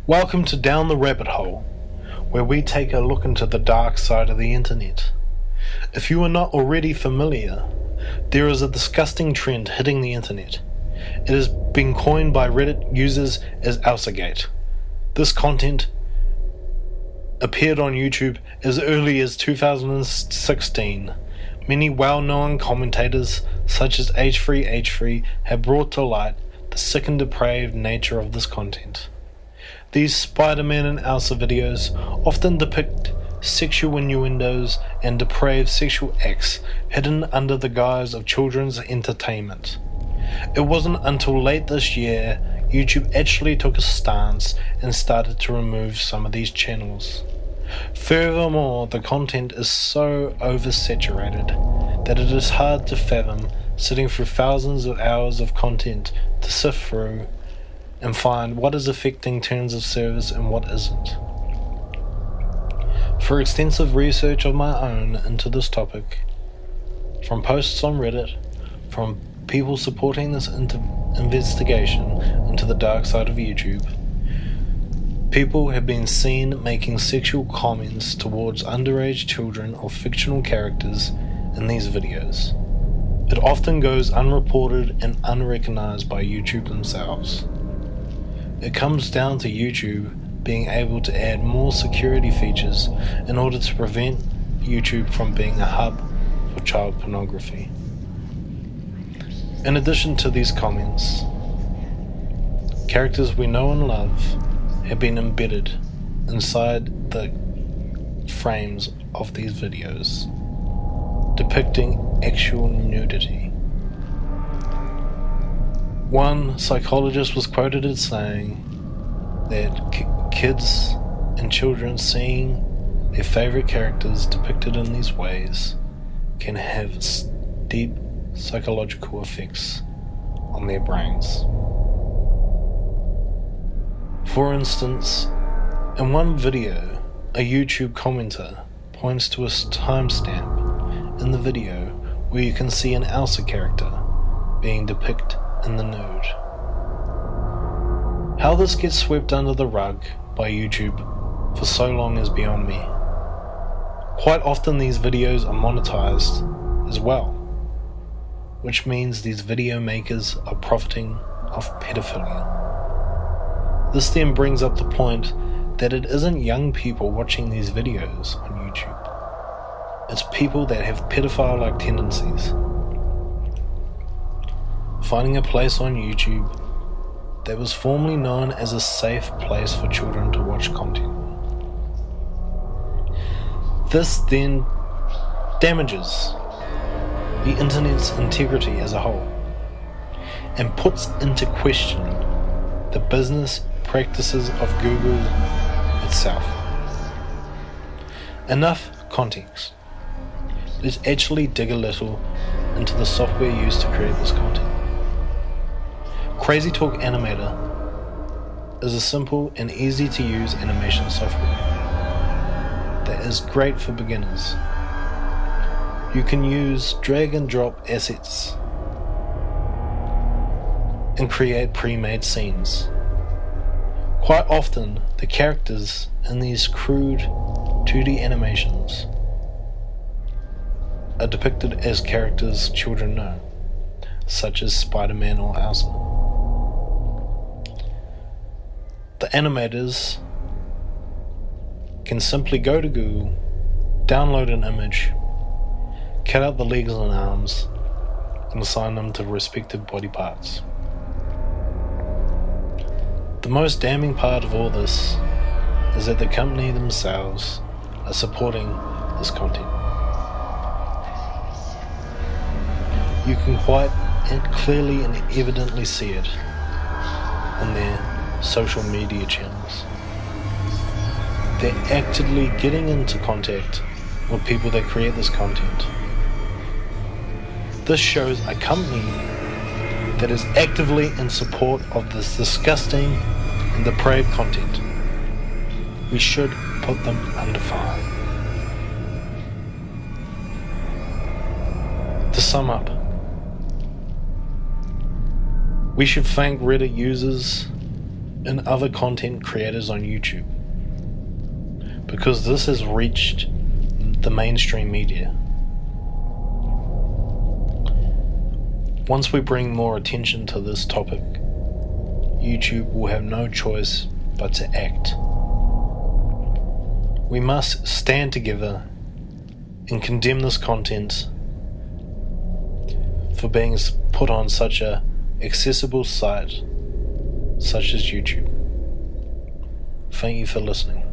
Welcome to Down the Rabbit Hole, where we take a look into the dark side of the internet. If you are not already familiar, there is a disgusting trend hitting the internet. It has been coined by Reddit users as Elsagate. This content appeared on YouTube as early as 2016. Many well-known commentators, such as H3H3, have brought to light the sick and depraved nature of this content. These Spider-Man and Elsa videos often depict sexual innuendos and depraved sexual acts hidden under the guise of children's entertainment. It wasn't until late this year YouTube actually took a stance and started to remove some of these channels. Furthermore, the content is so oversaturated that it is hard to fathom sitting through thousands of hours of content to sift through and find what is affecting terms of service and what isn't. For extensive research of my own into this topic, from posts on Reddit, from people supporting this investigation into the dark side of YouTube, people have been seen making sexual comments towards underage children or fictional characters in these videos. It often goes unreported and unrecognized by YouTube themselves. It comes down to YouTube being able to add more security features in order to prevent YouTube from being a hub for child pornography. In addition to these comments, characters we know and love have been embedded inside the frames of these videos, depicting actual nudity. One psychologist was quoted as saying that kids and children seeing their favorite characters depicted in these ways can have deep psychological effects on their brains. For instance, in one video, a YouTube commenter points to a timestamp in the video where you can see an Elsa character being depicted in the nude. How this gets swept under the rug by YouTube for so long is beyond me. Quite often these videos are monetized as well, which means these video makers are profiting off pedophilia. This then brings up the point that it isn't young people watching these videos on YouTube. It's people that have pedophile-like tendencies finding a place on YouTube that was formerly known as a safe place for children to watch content. This then damages the internet's integrity as a whole and puts into question the business practices of Google itself. Enough context. Let's actually dig a little into the software used to create this content. Crazy Talk Animator is a simple and easy to use animation software that is great for beginners. You can use drag and drop assets and create pre-made scenes. Quite often, the characters in these crude 2D animations are depicted as characters children know, such as Spider-Man or Elsa. The animators can simply go to Google, download an image, cut out the legs and arms, and assign them to respective body parts. The most damning part of all this is that the company themselves are supporting this content. You can quite clearly and evidently see it on their social media channels. They're actively getting into contact with people that create this content. This shows a company that is actively in support of this disgusting and depraved content. We should put them under fire. To sum up, we should thank Reddit users and other content creators on YouTube, because this has reached the mainstream media. Once we bring more attention to this topic, YouTube will have no choice but to act. We must stand together and condemn this content for being put on such a accessible site such as YouTube. Thank you for listening.